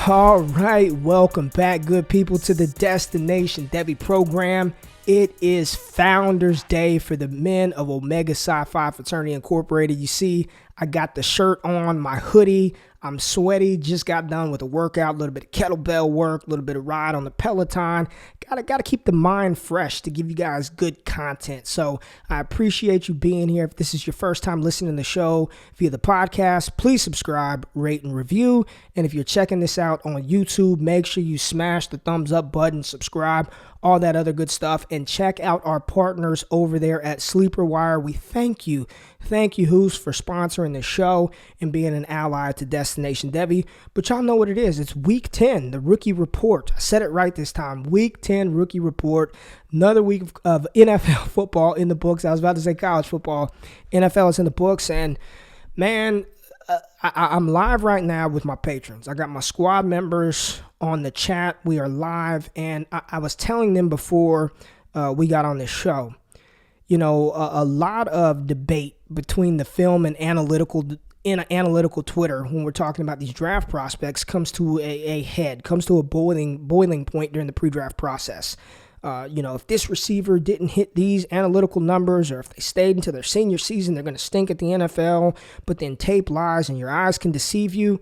All right, welcome back, good people, to the Destination Debbie program. It is Founders Day for the men of Omega Psi Phi Fraternity Incorporated. You see, I got the shirt on, my hoodie. I'm sweaty, just got done with a workout, a little bit of kettlebell work, a little bit of ride on the Peloton. Gotta keep the mind fresh to give you guys good content. So I appreciate you being here. If this is your first time listening to the show via the podcast, please subscribe, rate, and review. And if you're checking this out on YouTube, make sure you smash the thumbs up button, subscribe, all that other good stuff, and check out our partners over there at Sleeper Wire. We thank you, Hoos, for sponsoring the show and being an ally to Destination Debbie. But y'all know what it is. It's Week 10, the Rookie Report. I said it right this time. Week 10 Rookie Report. Another week of NFL football in the books. I was about to say college football. NFL is in the books, and man, I'm live right now with my patrons. I got my squad members on the chat. We are live, and I was telling them before we got on this show, you know, a lot of debate between the film and analytical Twitter when we're talking about these draft prospects comes to a head, comes to a boiling point during the pre-draft process. If this receiver didn't hit these analytical numbers, or if they stayed until their senior season, they're going to stink at the NFL, but then tape lies and your eyes can deceive you.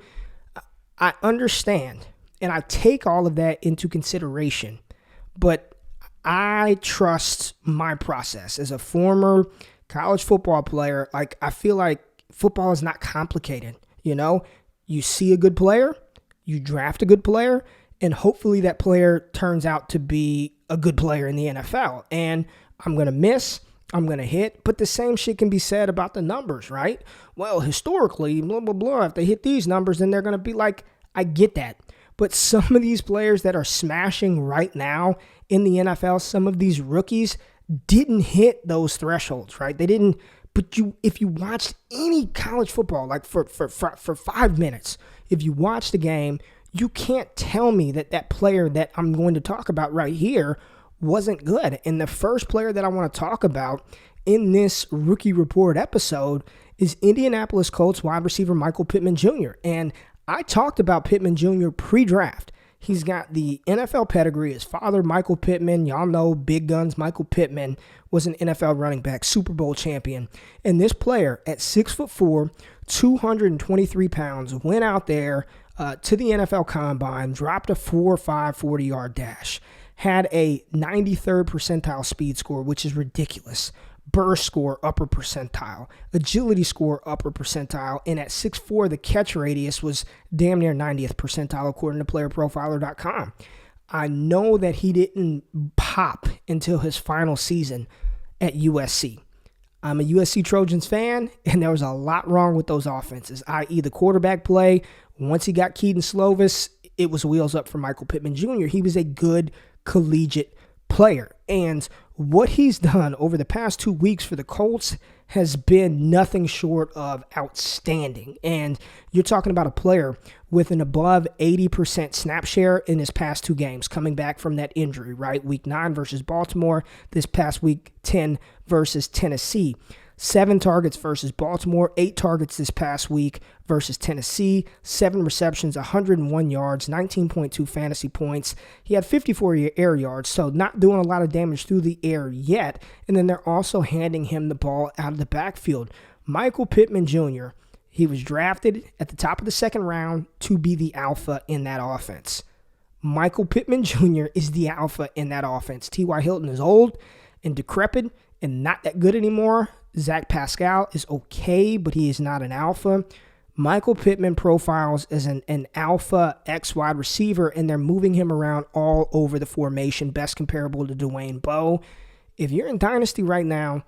I understand, and I take all of that into consideration, but I trust my process. As a former college football player, I feel like football is not complicated. You see a good player, you draft a good player, and hopefully that player turns out to be a good player in the NFL. And I'm going to miss, I'm going to hit, but the same shit can be said about the numbers, right? Well, historically, blah, blah, blah, if they hit these numbers, then they're going to be like, I get that. But some of these players that are smashing right now in the NFL, some of these rookies didn't hit those thresholds, right? They didn't. But if you watched any college football, like for 5 minutes, if you watch the game, you can't tell me that player that I'm going to talk about right here wasn't good. And the first player that I want to talk about in this Rookie Report episode is Indianapolis Colts wide receiver Michael Pittman Jr. And I talked about Pittman Jr. pre-draft. He's got the NFL pedigree. His father, Michael Pittman, y'all know Big Guns. Michael Pittman was an NFL running back, Super Bowl champion. And this player at 6'4", 223 pounds, went out there to the NFL Combine, dropped a 4.5 40-yard dash, had a 93rd percentile speed score, which is ridiculous. Burst score, upper percentile. Agility score, upper percentile. And at 6'4", the catch radius was damn near 90th percentile, according to playerprofiler.com. I know that he didn't pop until his final season at USC. I'm a USC Trojans fan, and there was a lot wrong with those offenses, i.e. the quarterback play. Once he got Keaton Slovis, it was wheels up for Michael Pittman Jr. He was a good collegiate player. And what he's done over the past 2 weeks for the Colts has been nothing short of outstanding. And you're talking about a player with an above 80% snap share in his past 2 games, coming back from that injury, right? Week 9 versus Baltimore, this past week 10 versus Tennessee. 7 targets versus Baltimore, 8 targets this past week versus Tennessee, 7 receptions, 101 yards, 19.2 fantasy points. He had 54 air yards, so not doing a lot of damage through the air yet. And then they're also handing him the ball out of the backfield. Michael Pittman Jr., he was drafted at the top of the second round to be the alpha in that offense. Michael Pittman Jr. is the alpha in that offense. T.Y. Hilton is old and decrepit and not that good anymore. Zach Pascal is okay, but he is not an alpha. Michael Pittman profiles as an alpha X wide receiver, and they're moving him around all over the formation, best comparable to Dwayne Bowe. If you're in Dynasty right now,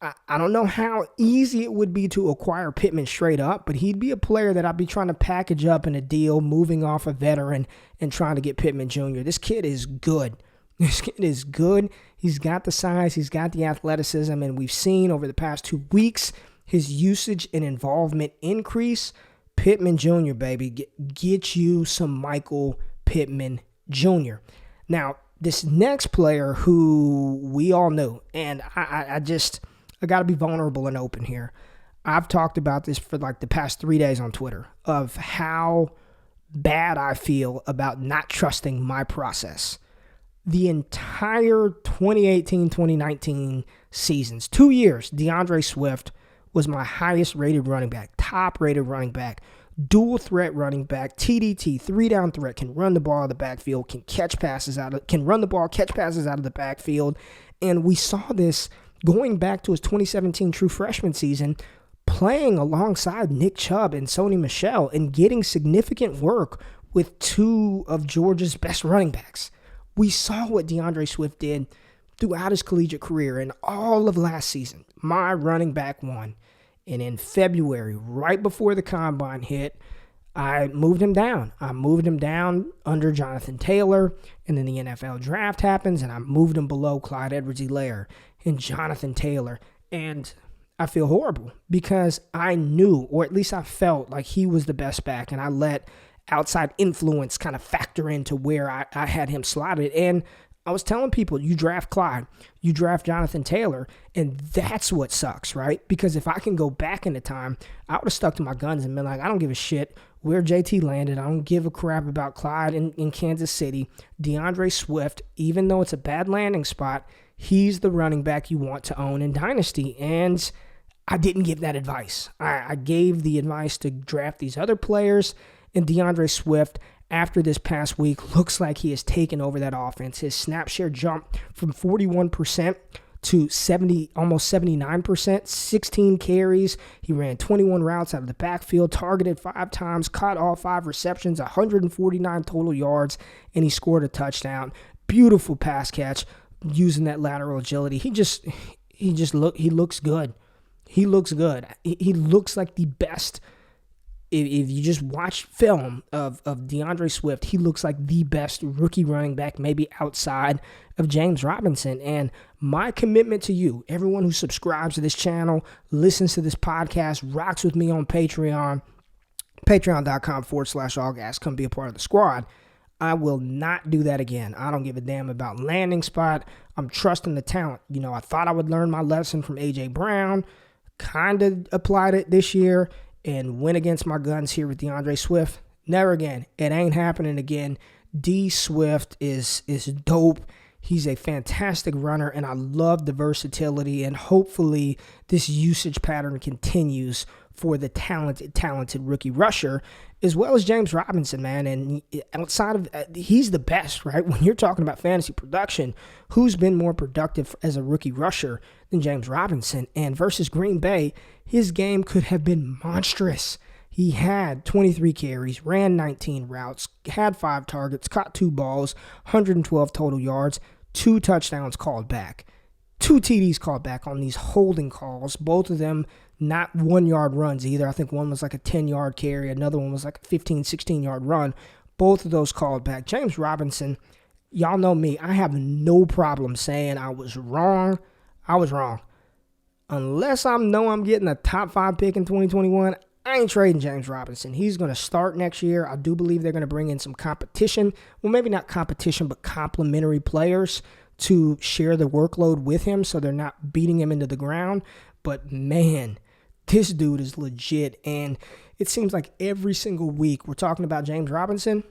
I don't know how easy it would be to acquire Pittman straight up, but he'd be a player that I'd be trying to package up in a deal, moving off a veteran and trying to get Pittman Jr. This kid is good. This kid is good. He's got the size. He's got the athleticism. And we've seen over the past 2 weeks his usage and involvement increase. Pittman Jr., baby. Get you some Michael Pittman Jr. Now, this next player who we all knew, and I got to be vulnerable and open here. I've talked about this for like the past 3 days on Twitter of how bad I feel about not trusting my process. The entire 2018-2019 seasons, 2 years, DeAndre Swift was my highest rated running back, top rated running back, dual threat running back, TDT, 3-down threat, can run the ball out of the backfield, can run the ball, catch passes out of the backfield. And we saw this going back to his 2017 true freshman season, playing alongside Nick Chubb and Sony Michel and getting significant work with two of Georgia's best running backs. We saw what DeAndre Swift did throughout his collegiate career and all of last season. My running back won. And in February, right before the combine hit, I moved him down. I moved him down under Jonathan Taylor, and then the NFL draft happens, and I moved him below Clyde Edwards-Helaire and Jonathan Taylor. And I feel horrible because I knew, or at least I felt like he was the best back, and I let outside influence kind of factor into where I had him slotted. And I was telling people, you draft Clyde, you draft Jonathan Taylor, and that's what sucks, right? Because if I can go back into time, I would have stuck to my guns and been like, I don't give a shit where JT landed. I don't give a crap about Clyde in Kansas City. DeAndre Swift, even though it's a bad landing spot, he's the running back you want to own in Dynasty. And I didn't give that advice. I gave the advice to draft these other players, and DeAndre Swift, after this past week, looks like he has taken over that offense. His snap share jumped from 41% to almost 79%, 16 carries. He ran 21 routes out of the backfield, targeted 5 times, caught all 5 receptions, 149 total yards, and he scored a touchdown. Beautiful pass catch using that lateral agility. He looks good. He looks good. He looks like the best. If you just watch film of DeAndre Swift, he looks like the best rookie running back, maybe outside of James Robinson. And my commitment to you, everyone who subscribes to this channel, listens to this podcast, rocks with me on Patreon, patreon.com/allgas, come be a part of the squad. I will not do that again. I don't give a damn about landing spot. I'm trusting the talent. I thought I would learn my lesson from A.J. Brown, kind of applied it this year, and went against my guns here with DeAndre Swift. Never again. It ain't happening again. D Swift is dope. He's a fantastic runner, and I love the versatility, and hopefully this usage pattern continues for the talented rookie rusher, as well as James Robinson, man. And outside of he's the best, right? When you're talking about fantasy production, who's been more productive as a rookie rusher than James Robinson? And versus Green Bay, his game could have been monstrous. He had 23 carries, ran 19 routes, had 5 targets, caught 2 balls, 112 total yards, 2 touchdowns called back, 2 TDs called back on these holding calls, both of them not 1-yard runs either. I think one was like a 10-yard carry. Another one was like a 15, 16-yard run. Both of those called back. James Robinson, y'all know me. I have no problem saying I was wrong. I was wrong. Unless I know I'm getting a top 5 pick in 2021, I ain't trading James Robinson. He's going to start next year. I do believe they're going to bring in some competition. Well, maybe not competition, but complementary players to share the workload with him so they're not beating him into the ground. But man, this dude is legit, and it seems like every single week we're talking about James Robinson.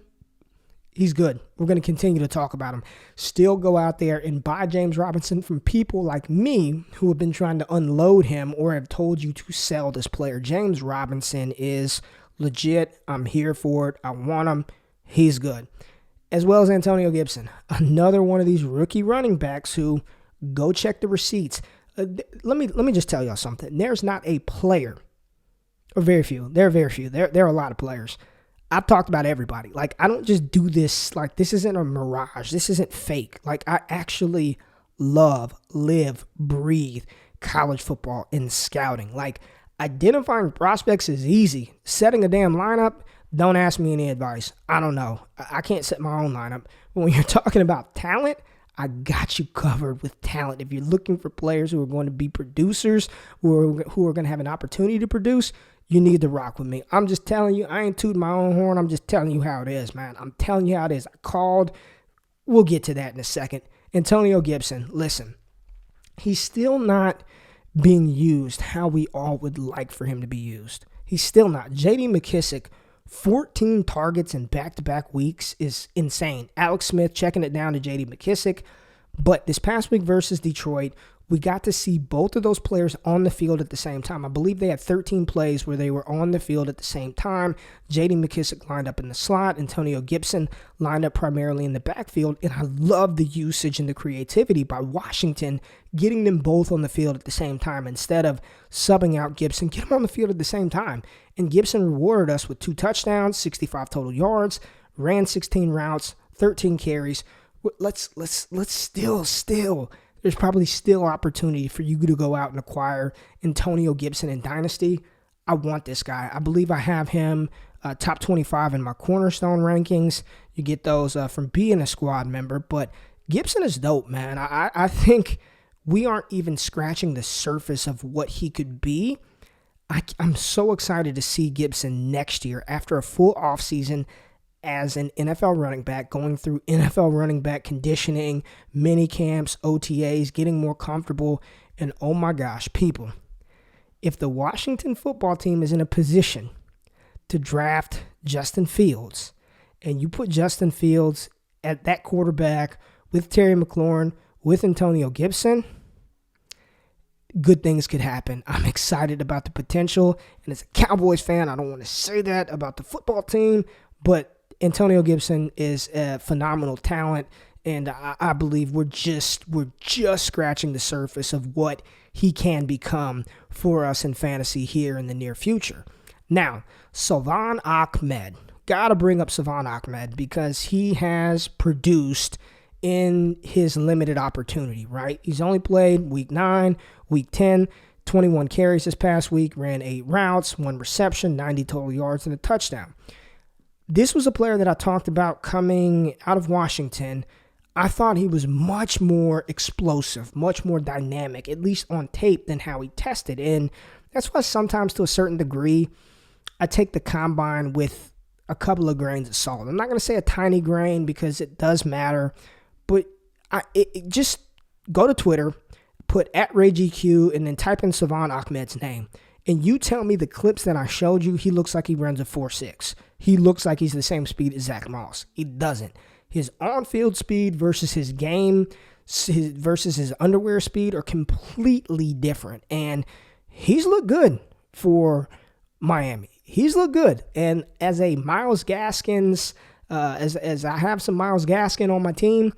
He's good. We're going to continue to talk about him. Still go out there and buy James Robinson from people like me who have been trying to unload him or have told you to sell this player. James Robinson is legit. I'm here for it. I want him. He's good. As well as Antonio Gibson, another one of these rookie running backs who go check the receipts. Let me just tell y'all something. There's not a player, or very few. There are very few. There are a lot of players. I've talked about everybody. Like, I don't just do this. Like, this isn't a mirage. This isn't fake. Like, I actually love, live, breathe college football and scouting. Like, identifying prospects is easy. Setting a damn lineup, don't ask me any advice. I don't know. I can't set my own lineup. But when you're talking about talent, I got you covered with talent. If you're looking for players who are going to be producers, who are going to have an opportunity to produce, you need to rock with me. I'm just telling you, I ain't tooting my own horn. I'm just telling you how it is, man. I'm telling you how it is. I called. We'll get to that in a second. Antonio Gibson, listen, he's still not being used how we all would like for him to be used. He's still not. J.D. McKissick 14 targets in back-to-back weeks is insane. Alex Smith checking it down to J.D. McKissic. But this past week versus Detroit, we got to see both of those players on the field at the same time. I believe they had 13 plays where they were on the field at the same time. J.D. McKissic lined up in the slot. Antonio Gibson lined up primarily in the backfield. And I love the usage and the creativity by Washington getting them both on the field at the same time. Instead of subbing out Gibson, get them on the field at the same time. And Gibson rewarded us with 2 touchdowns, 65 total yards, ran 16 routes, 13 carries. Let's still. There's probably still opportunity for you to go out and acquire Antonio Gibson in Dynasty. I want this guy. I believe I have him top 25 in my cornerstone rankings. You get those from being a squad member. But Gibson is dope, man. I think we aren't even scratching the surface of what he could be. I'm so excited to see Gibson next year after a full offseason as an NFL running back, going through NFL running back conditioning, mini camps, OTAs, getting more comfortable. And oh my gosh, people, if the Washington football team is in a position to draft Justin Fields, and you put Justin Fields at that quarterback with Terry McLaurin, with Antonio Gibson, good things could happen. I'm excited about the potential. And as a Cowboys fan, I don't want to say that about the football team, but Antonio Gibson is a phenomenal talent, and I believe we're just scratching the surface of what he can become for us in fantasy here in the near future. Now, Salvon Ahmed. Got to bring up Salvon Ahmed because he has produced in his limited opportunity, right? He's only played week 9, week 10, 21 carries this past week, ran 8 routes, 1 reception, 90 total yards, and a touchdown. This was a player that I talked about coming out of Washington. I thought he was much more explosive, much more dynamic, at least on tape, than how he tested. And that's why sometimes to a certain degree, I take the combine with a couple of grains of salt. I'm not going to say a tiny grain because it does matter, but just go to Twitter, put @RayGQ, and then type in Salvon Ahmed's name. And you tell me the clips that I showed you, he looks like he runs a 4.6. He looks like he's the same speed as Zach Moss. He doesn't. His on-field speed versus his game, versus his underwear speed are completely different. And he's looked good for Miami. He's looked good. And as a Myles Gaskins, as I have some Myles Gaskin on my team,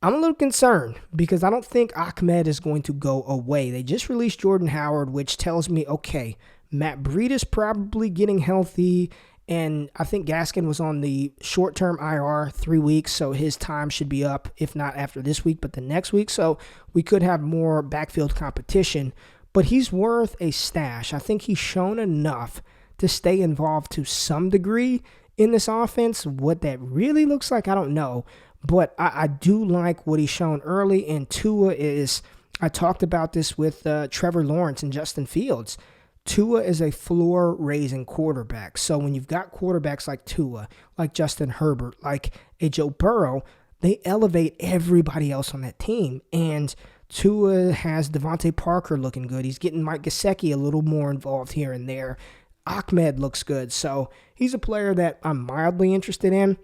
I'm a little concerned because I don't think Ahmed is going to go away. They just released Jordan Howard, which tells me, okay, Matt Breida is probably getting healthy, and I think Gaskin was on the short-term IR 3 weeks, so his time should be up, if not after this week, but the next week. So we could have more backfield competition, but he's worth a stash. I think he's shown enough to stay involved to some degree in this offense. What that really looks like, I don't know. But I do like what he's shown early, and Tua is, I talked about this with Trevor Lawrence and Justin Fields. Tua is a floor-raising quarterback. So when you've got quarterbacks like Tua, like Justin Herbert, like a Joe Burrow, they elevate everybody else on that team. And Tua has Devontae Parker looking good. He's getting Mike Gesicki a little more involved here and there. Ahmed looks good. So he's a player that I'm mildly interested in.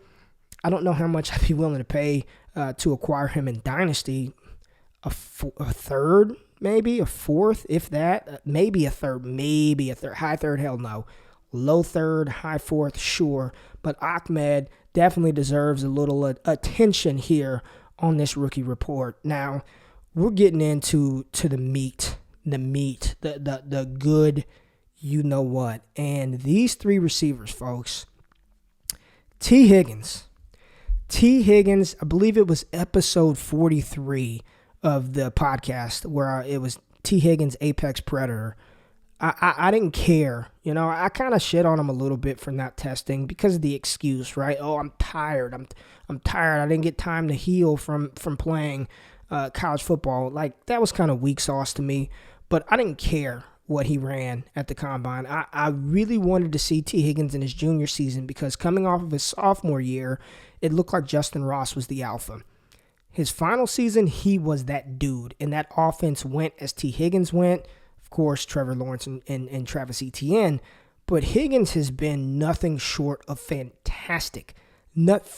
I don't know how much I'd be willing to pay to acquire him in Dynasty. A third, maybe a fourth, if that. Maybe a third, high third, hell no. Low third, high fourth, sure. But Ahmed definitely deserves a little attention here on this rookie report. Now, we're getting into the meat, the good, you know what. And these 3 receivers, folks. Tee Higgins, I believe it was episode 43 of the podcast where it was Tee Higgins, Apex Predator. I didn't care. You know, I kind of shit on him a little bit for not testing because of the excuse, right? Oh, I'm tired. I'm tired. I didn't get time to heal from playing college football. Like, that was kind of weak sauce to me, but I didn't care what he ran at the combine. I really wanted to see Tee Higgins in his junior season because coming off of his sophomore year, it looked like Justin Ross was the alpha. His final season, he was that dude, and that offense went as Tee Higgins went. Of course, Trevor Lawrence and Travis Etienne. But Higgins has been nothing short of fantastic.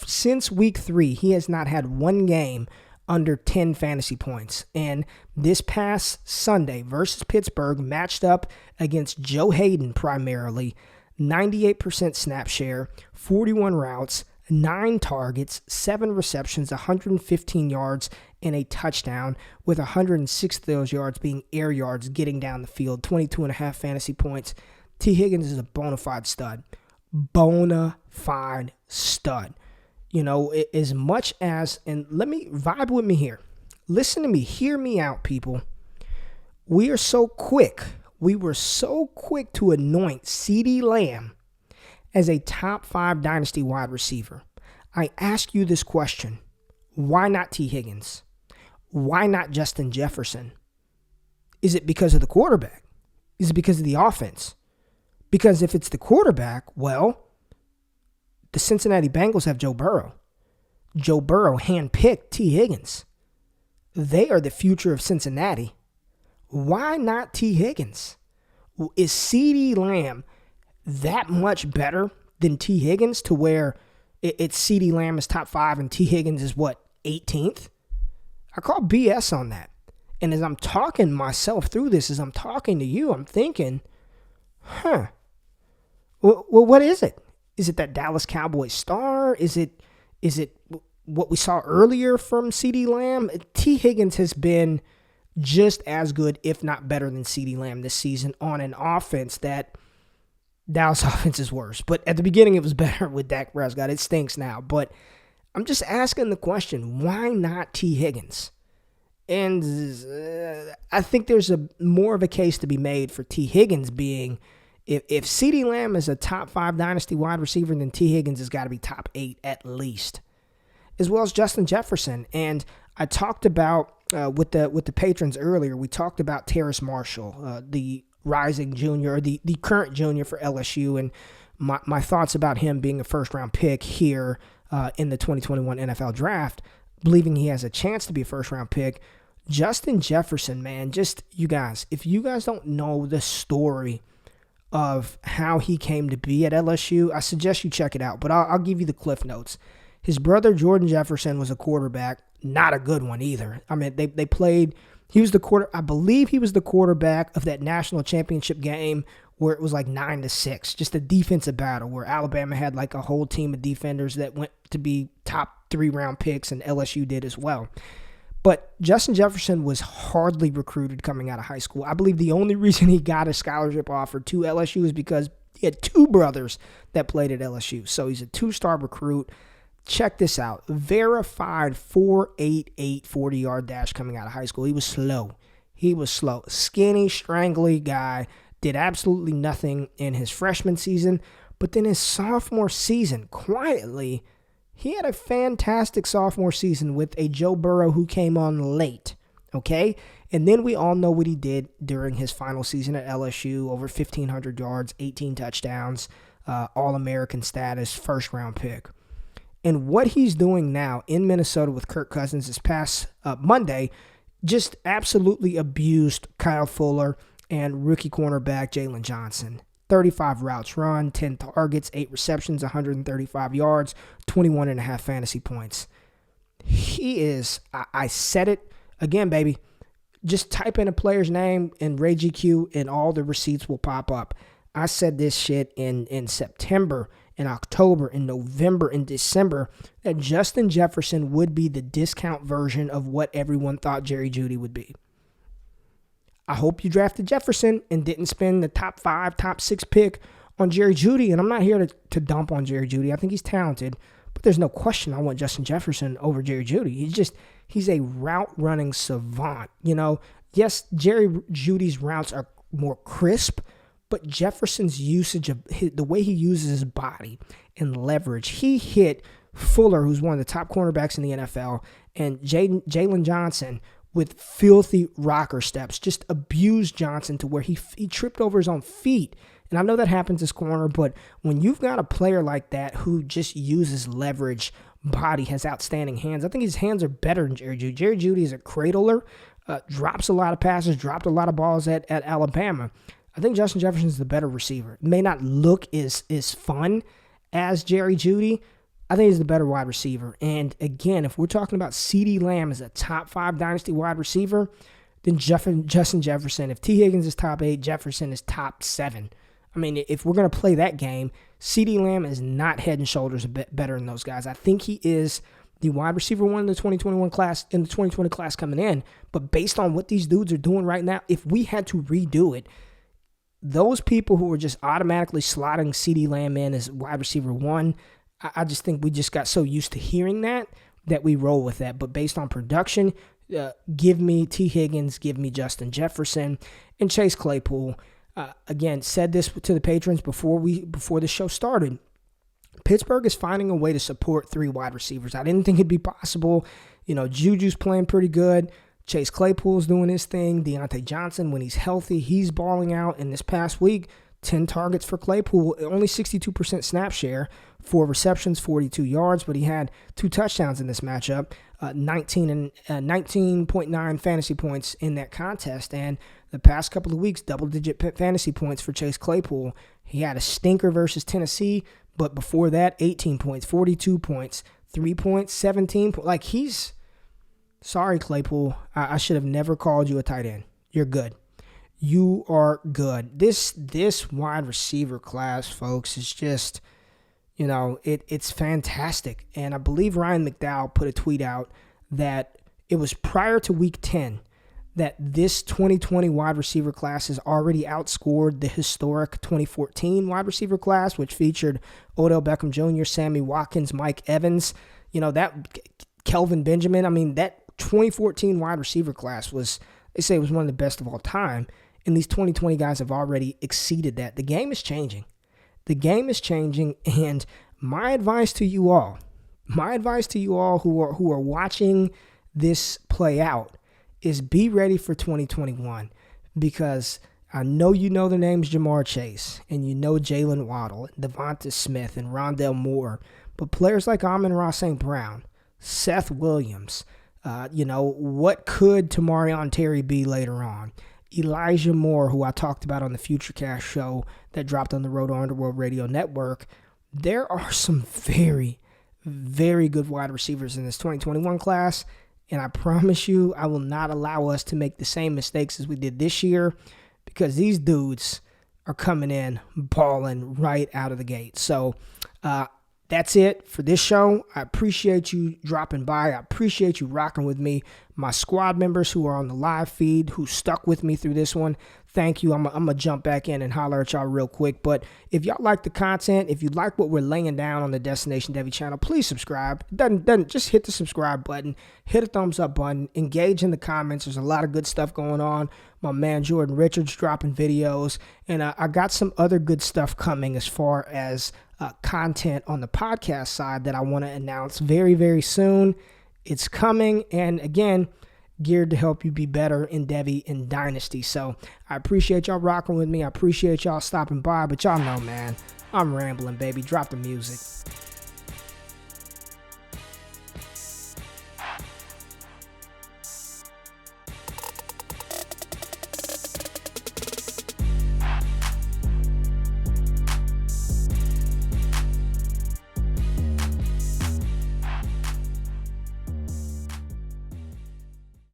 Since week 3, he has not had one game under 10 fantasy points. And this past Sunday versus Pittsburgh, matched up against Joe Hayden primarily, 98% snap share, 41 routes, 9 targets, 7 receptions, 115 yards, and a touchdown, with 106 of those yards being air yards getting down the field, 22.5 fantasy points. Tee Higgins is a bona fide stud. Bona fide stud. You know, as much as, and let me vibe with me here. Listen to me. Hear me out, people. We were so quick to anoint CeeDee Lamb as a top 5 dynasty wide receiver. I ask you this question. Why not Tee Higgins? Why not Justin Jefferson? Is it because of the quarterback? Is it because of the offense? Because if it's the quarterback, well, the Cincinnati Bengals have Joe Burrow. Joe Burrow handpicked Tee Higgins. They are the future of Cincinnati. Why not Tee Higgins? Is CeeDee Lamb that much better than Tee Higgins to where it's CeeDee Lamb is top 5 and Tee Higgins is what, 18th? I call BS on that. And as I'm talking myself through this, as I'm talking to you, I'm thinking, well, what is it? Is it that Dallas Cowboys star? Is it what we saw earlier from CeeDee Lamb? Tee Higgins has been just as good, if not better than CeeDee Lamb this season on an offense that Dallas offense is worse. But at the beginning, it was better with Dak Prescott. It stinks now. But I'm just asking the question, why not Tee Higgins? And I think there's more of a case to be made for Tee Higgins being, if CeeDee Lamb is a top 5 dynasty wide receiver, then Tee Higgins has got to be top 8 at least, as well as Justin Jefferson. And I talked about with the patrons earlier, we talked about Terrace Marshall, the rising junior, or the current junior for LSU, and my thoughts about him being a first-round pick here in the 2021 NFL Draft, believing he has a chance to be a first-round pick. Justin Jefferson, man, just you guys, if you guys don't know the story of how he came to be at LSU, I suggest you check it out, but I'll give you the cliff notes. His brother, Jordan Jefferson, was a quarterback, not a good one either. I mean, they played, I believe he was the quarterback of that national championship game where it was like 9-6, just a defensive battle where Alabama had like a whole team of defenders that went to be top 3-round picks, and LSU did as well. But Justin Jefferson was hardly recruited coming out of high school. I believe the only reason he got a scholarship offer to LSU is because he had 2 brothers that played at LSU. So he's a 2-star recruit. Check this out. Verified 4.88 40-yard dash coming out of high school. He was slow. Skinny, strangly guy. Did absolutely nothing in his freshman season. But then his sophomore season, quietly, he had a fantastic sophomore season with a Joe Burrow who came on late, okay? And then we all know what he did during his final season at LSU, over 1,500 yards, 18 touchdowns, All-American status, first-round pick. And what he's doing now in Minnesota with Kirk Cousins this past Monday just absolutely abused Kyle Fuller and rookie cornerback Jalen Johnson. 35 routes run, 10 targets, 8 receptions, 135 yards, 21.5 fantasy points. He is, I said it again, baby. Just type in a player's name in RayGQ and all the receipts will pop up. I said this shit in September, in October, in November, in December, that Justin Jefferson would be the discount version of what everyone thought Jerry Jeudy would be. I hope you drafted Jefferson and didn't spend the top 5, top 6 pick on Jerry Jeudy. And I'm not here to dump on Jerry Jeudy. I think he's talented, but there's no question I want Justin Jefferson over Jerry Jeudy. He's a route running savant. You know, yes, Jerry Jeudy's routes are more crisp, but Jefferson's usage of the way he uses his body and leverage, he hit Fuller, who's one of the top cornerbacks in the NFL, and Jalen Johnson with filthy rocker steps, just abused Johnson to where he tripped over his own feet. And I know that happens this corner, but when you've got a player like that who just uses leverage, body, has outstanding hands, I think his hands are better than Jerry Jeudy. Jerry Jeudy is a cradler, drops a lot of passes, dropped a lot of balls at Alabama. I think Justin Jefferson is the better receiver. It may not look as fun as Jerry Jeudy. I think he's the better wide receiver. And again, if we're talking about CeeDee Lamb as a top 5 Dynasty wide receiver, then Justin Jefferson. If Tee Higgins is top 8, Jefferson is top 7. I mean, if we're going to play that game, CeeDee Lamb is not head and shoulders better than those guys. I think he is the wide receiver 1 in the 2021 class, in the 2020 class coming in. But based on what these dudes are doing right now, if we had to redo it, those people who were just automatically slotting CeeDee Lamb in as wide receiver 1, I just think we just got so used to hearing that we roll with that. But based on production, give me Tee Higgins, give me Justin Jefferson, and Chase Claypool. Again, said this to the patrons before the show started. Pittsburgh is finding a way to support 3 wide receivers. I didn't think it'd be possible. Juju's playing pretty good. Chase Claypool's doing his thing. Deontay Johnson, when he's healthy, he's balling out. And this past week, 10 targets for Claypool, only 62% snap share, 4 receptions, 42 yards, but he had 2 touchdowns in this matchup, 19.9 fantasy points in that contest. And the past couple of weeks, double-digit fantasy points for Chase Claypool. He had a stinker versus Tennessee, but before that, 18 points, 42 points, 3 points, 17 points. Like, sorry, Claypool, I should have never called you a tight end. You're good. You are good. This wide receiver class, folks, is just, it's fantastic. And I believe Ryan McDowell put a tweet out that it was prior to week 10 that this 2020 wide receiver class has already outscored the historic 2014 wide receiver class, which featured Odell Beckham Jr., Sammy Watkins, Mike Evans, that Kelvin Benjamin. I mean, that 2014 wide receiver class they say it was one of the best of all time. And these 2020 guys have already exceeded that. The game is changing. And my advice to you all who are watching this play out is be ready for 2021, because I know the names Jamar Chase, and Jalen Waddle, and Devonta Smith, and Rondale Moore, but players like Amon-Ra St. Brown, Seth Williams, what could Tamarion Terry be later on? Elijah Moore, who I talked about on the Futurecast show that dropped on the Roto Underworld Radio Network. There are some very, very good wide receivers in this 2021 class, and I promise you I will not allow us to make the same mistakes as we did this year, because these dudes are coming in balling right out of the gate. So that's it for this show. I appreciate you dropping by. I appreciate you rocking with me. My squad members who are on the live feed, who stuck with me through this one, thank you. I'm going to jump back in and holler at y'all real quick. But if y'all like the content, if you like what we're laying down on the Destination Devy channel, please subscribe. Doesn't just hit the subscribe button, hit a thumbs up button, engage in the comments. There's a lot of good stuff going on. My man Jordan Richards dropping videos, and I got some other good stuff coming as far as content on the podcast side that I want to announce very, very soon. It's coming, and again, geared to help you be better in Devy and Dynasty. So I appreciate y'all rocking with me. I appreciate y'all stopping by, but y'all know, man, I'm rambling, baby. Drop the music.